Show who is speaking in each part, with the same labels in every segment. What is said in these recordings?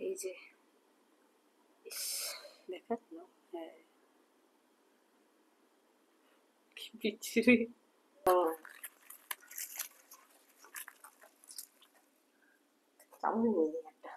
Speaker 1: এই যে দেখাচ্ছ, হ্যাঁ কি বিচ্ছিরি।
Speaker 2: চাউমিন নিয়ে নিই একটা।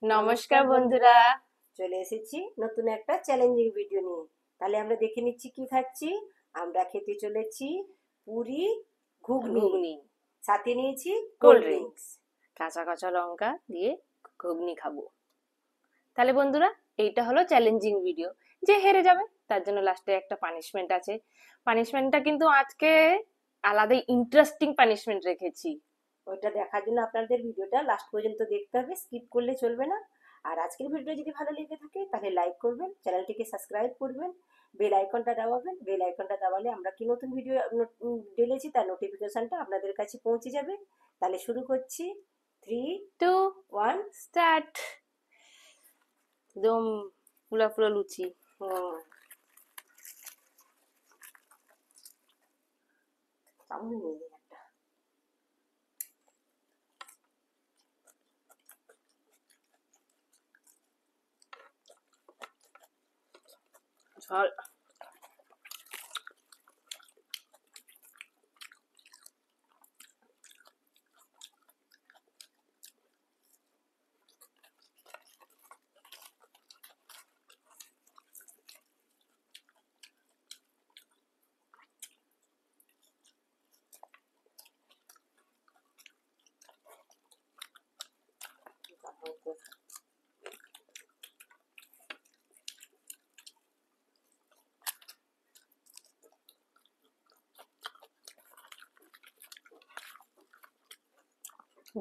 Speaker 1: নমস্কার বন্ধুরা,
Speaker 2: চলে এসেছি নতুন একটা চ্যালেঞ্জিং ভিডিও নিয়ে। তাহলে আমরা দেখে নিচ্ছি কি খাচ্ছি। আমরা খেতে চলেছি পুরি ঘুগনি, সাথে নিয়েছি কোল্ড ড্রিঙ্কস।
Speaker 1: কাঁচা কাঁচা লঙ্কা দিয়ে ঘুগনি খাবো। তাহলে বন্ধুরা, এইটা হলো চ্যালেঞ্জিং ভিডিও। যে হেরে যাবে তার জন্য লাস্টে একটা পানিশমেন্ট আছে। পানিশমেন্টটা কিন্তু আজকে আলাদাই ইন্টারেস্টিং পানিশমেন্ট রেখেছি।
Speaker 2: ওইটা দেখার জন্য আপনাদের ভিডিওটা লাস্ট পর্যন্ত দেখতে হবে, স্কিপ করলে চলবে না। আর আজকের ভিডিও যদি ভালো লেগে থাকে তাহলে লাইক করবেন, চ্যানেলটিকে সাবস্ক্রাইব করবেন, বেল আইকনটা দাবাবেন। বেল আইকনটা দাবালে আমরা কি নতুন ভিডিও ঢেলেছি তার নোটিফিকেশনটা আপনাদের কাছে পৌঁছে যাবে। তাহলে শুরু করছি। 3,
Speaker 1: 2,
Speaker 2: 1
Speaker 1: স্টার্ট। একদম ফুলা ফুলা লুচি।
Speaker 2: চাউমিন নিয়ে নিই একটা।
Speaker 1: ঝাল।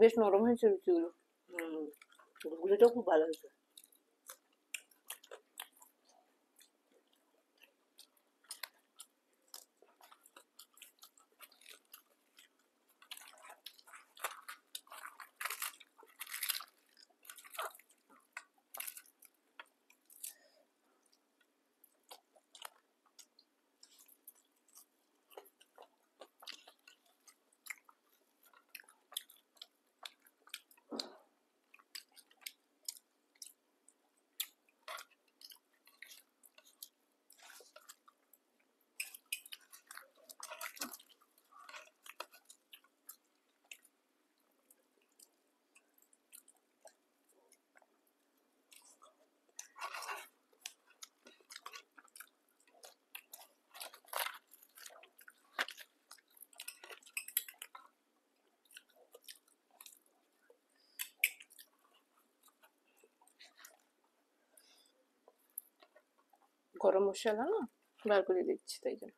Speaker 1: বেশ নরম হয়েছে লুচিগুলো।
Speaker 2: ঘুগনিটাও খুব ভালো হয়েছে।
Speaker 1: গরম মশলা না বার করে দিচ্ছি তাই জন্য।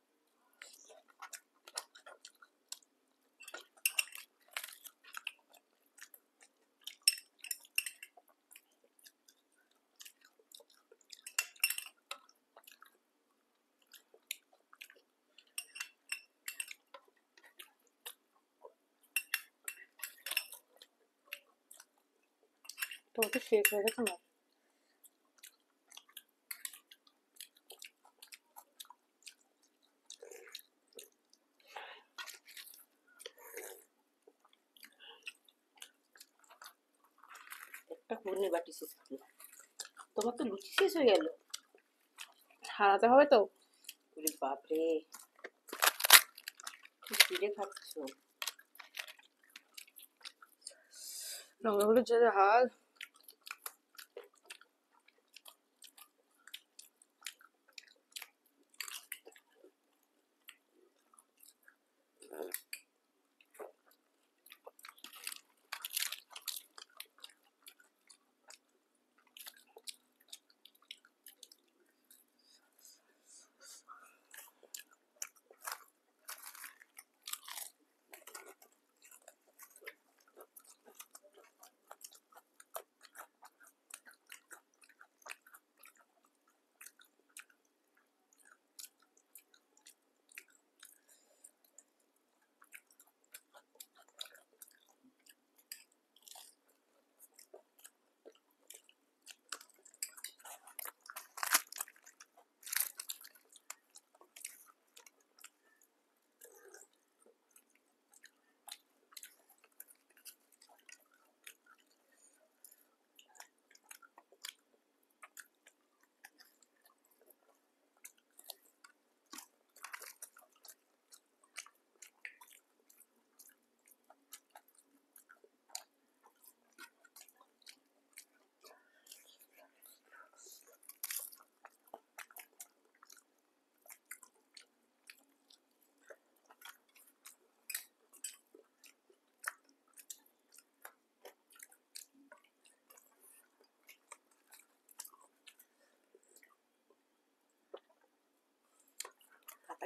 Speaker 1: তোমাকে শেক হয়ে গেছে না?
Speaker 2: একটা ঘুগনি বাটি শেষ করলো। তোমার তো লুচি শেষ হয়ে গেল।
Speaker 1: হারাতে হবে তো।
Speaker 2: ওরে বাপরে, কি ফিরে খাচ্ছ।
Speaker 1: লঙ্কাগুলো যে ঝাল।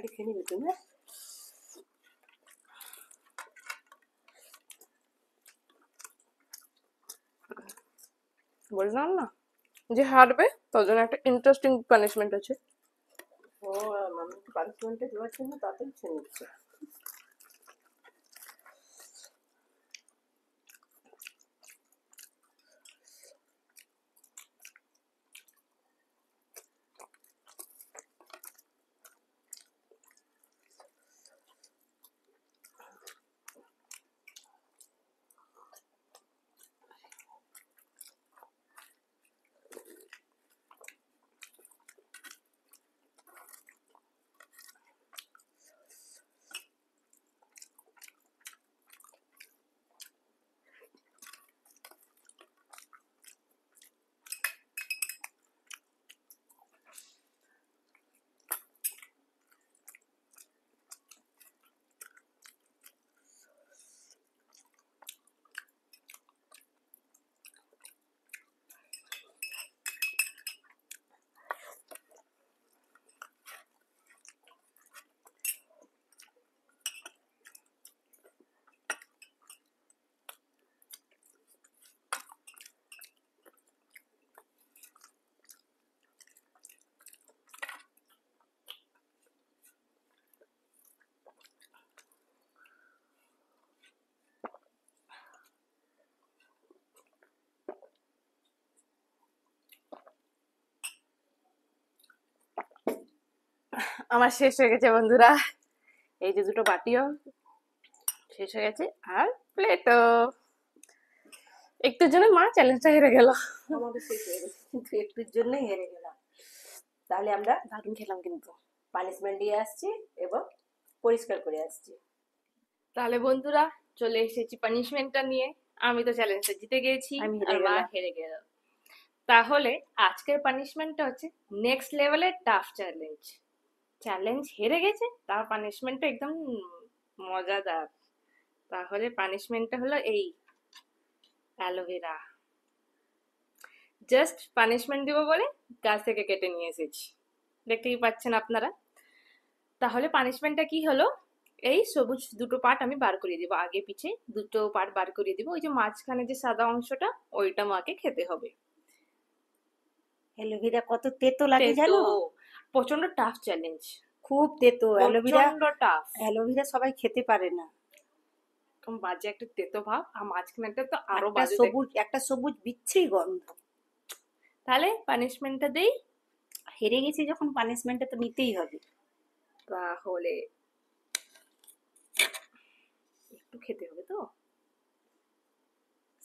Speaker 2: আরে খেয়ে নিবি তুমি না?
Speaker 1: বললাম না যে হারবে তার জন্য একটা ইন্টারেস্টিং পানিশমেন্ট আছে।
Speaker 2: ও মাম্মিকে পানিশমেন্টে দেওয়ার জন্য তাতেই খেয়ে নিচ্ছে।
Speaker 1: আমার শেষ হয়ে গেছে বন্ধুরা, এই যে দুটো বাটিও শেষ হয়ে গেছে আর প্লেটও। একটুর জন্য মা চ্যালেঞ্জটা হেরে গেল।
Speaker 2: আমাদের শেষ হয়ে গেছে কিন্তু একটুর জন্যই হেরে গেলাম। তাহলে আমরা
Speaker 1: দারুণ খেলাম কিন্তু।
Speaker 2: পানিশমেন্ট দিয়ে আসছি এবং পরিষ্কার করে আসছি।
Speaker 1: তাহলে বন্ধুরা চলে এসেছি পানিশমেন্টটা নিয়ে। আমি তো চ্যালেঞ্জটা জিতে গেছি
Speaker 2: আমি
Speaker 1: আর
Speaker 2: হেরে
Speaker 1: মা
Speaker 2: গেলাম।
Speaker 1: হেরে গেল। তাহলে আজকের পানিশমেন্টটা হচ্ছে নেক্সট লেভেলের টাফ চ্যালেঞ্জ। চ্যালেঞ্জ হেরে গেছে, তার পানিশমেন্টটা একদম মজাদার। তাহলে পানিশমেন্টটা হলো এই অ্যালোভেরা। জাস্ট পানিশমেন্ট দিব বলে গাছ থেকে কেটে নিয়ে এসেছি, দেখতেই পাচ্ছেন আপনারা। তাহলে পানিশমেন্টটা কি হলো, এই সবুজ দুটো পার্ট আমি বার করিয়ে দিব, আগে পিছে দুটো পার্ট বার করিয়ে দিব। ওই যে মাঝখানে যে সাদা অংশটা ওইটা মাকে খেতে হবে।
Speaker 2: অ্যালোভেরা কত তেতো লাগে
Speaker 1: তেতো,
Speaker 2: জানো?
Speaker 1: প্রচন্ড টাফ চ্যালেঞ্জ,
Speaker 2: খুব তেতো অ্যালোভেরা।
Speaker 1: প্রচন্ড টাফ।
Speaker 2: অ্যালোভেরা সবাই খেতে পারে না।
Speaker 1: এরকম বাজে একটা তেতো ভাব, আর মাঝখানেটা তো আরো
Speaker 2: একটা
Speaker 1: বাজে
Speaker 2: সবুজ একটা সবুজ বিচ্ছিরি গন্ধ।
Speaker 1: তাহলে পানিশমেন্টটা দেই।
Speaker 2: হেরে গেছি যখন পানিশমেন্টটা তো নিতেই হবে।
Speaker 1: তাহলে একটু খেতে হবে তো।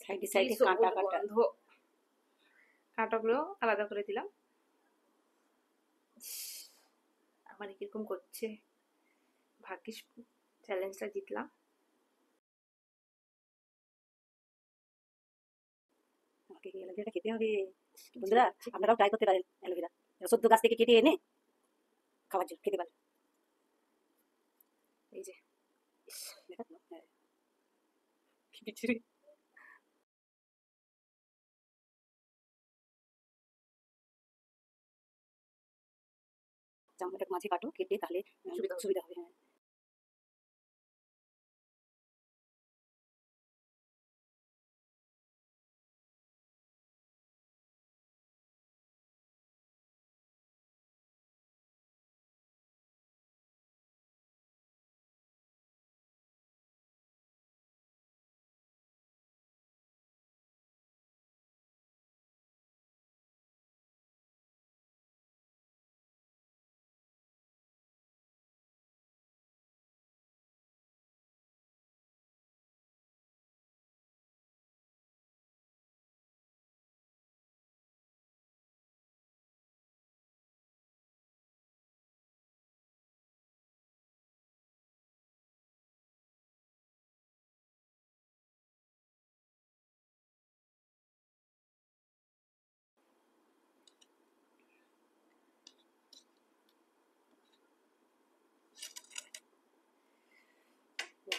Speaker 2: সাইডে
Speaker 1: কি
Speaker 2: সাইডে কাঁটা
Speaker 1: সবুজ
Speaker 2: কাঁটা।
Speaker 1: গন্ধ, কাঁটাগুলো আলাদা করে দিলাম। ইস, আমার কিরকম করছে, ভাগ্যিস চ্যালেঞ্জটা জিতলাম।
Speaker 2: আমাকে এই অ্যালোভেরাটা খেতে হবে। বন্ধুরা আপনারাও ট্রাই করতে পারেন অ্যালোভেরা সদ্য গাছ থেকে কেটে এনে খাওয়ার জন্য খেতে পারেন।
Speaker 1: এই যে ইস,
Speaker 2: দেখাচ্ছ? হ্যাঁ।
Speaker 1: কি বিচ্ছিরি।
Speaker 2: চামড়াটা মাঝে কাটো কেটে, তাহলে
Speaker 1: সুবিধা হবে।
Speaker 2: সুবিধা হবে। হ্যাঁ।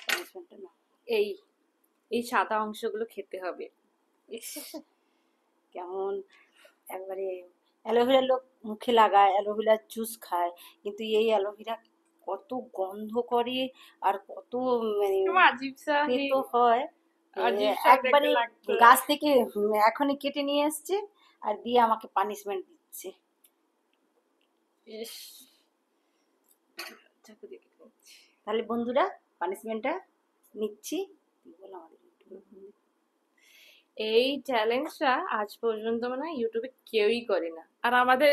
Speaker 2: পানিশমেন্টটা না,
Speaker 1: এই এই সাদা অংশগুলো খেতে হবে। ইস,
Speaker 2: কেমন একবারে। অ্যালোভেরা লোক মুখে লাগায়, অ্যালোভেরার জুস খায়, কিন্তু এই অ্যালোভেরা কত গন্ধ করে আর কত মানে
Speaker 1: কেমন আজীব সা
Speaker 2: তেতো হয়।
Speaker 1: আজীব সা দেখতে
Speaker 2: একবারে
Speaker 1: লাগতো।
Speaker 2: গাছ থেকে এখনই কেটে নিয়ে এসছে আর দিয়ে আমাকে পানিশমেন্ট দিচ্ছে।
Speaker 1: ইস, চাকু দিয়ে কেটে নিচ্ছি।
Speaker 2: তাহলে বন্ধুরা পানিশমেন্টটা নিচ্ছি। বলো আমাদের
Speaker 1: এই চ্যালেঞ্জটা আজ পর্যন্ত মানে ইউটিউবে কেউই করে না, আর আমাদের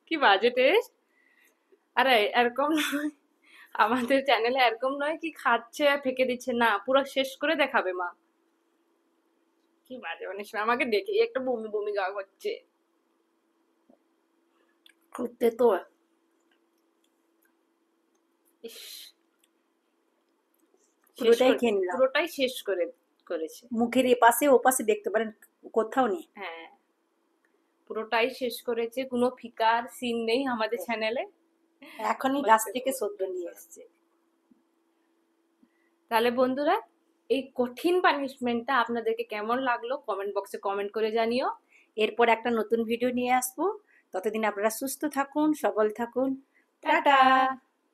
Speaker 1: কি বাজে টেস্ট। আরে এরকম নয়, আমাদের চ্যানেলে এরকম নয় কি খাচ্ছে আর ফেঁকে দিচ্ছে, না পুরো শেষ করে দেখাবে মা। কি বাজে মানুষ, আমাকে দেখে একটা বমি বমি গা করছে।
Speaker 2: খুব তেতো।
Speaker 1: ইস,
Speaker 2: পুরোটাই খেয়ে নিলাম।
Speaker 1: পুরোটাই শেষ করে করেছে।
Speaker 2: মুখের এপাশে ওপাশে দেখতে পারেন, কোথাও নেই।
Speaker 1: হ্যাঁ, পুরোটাই শেষ করেছে, কোনো ফিকার সিন নেই আমাদের চ্যানেলে।
Speaker 2: এখনই গাছ থেকে সদ্য নিয়ে এসছে।
Speaker 1: তাহলে বন্ধুরা, এই কঠিন পানিশমেন্টটা আপনাদেরকে কেমন লাগলো কমেন্ট বক্সে কমেন্ট করে জানিও।
Speaker 2: এরপর একটা নতুন ভিডিও নিয়ে আসবো। ততদিন আপনারা সুস্থ থাকুন, সবল থাকুন।
Speaker 1: টাটা।
Speaker 2: টাটা।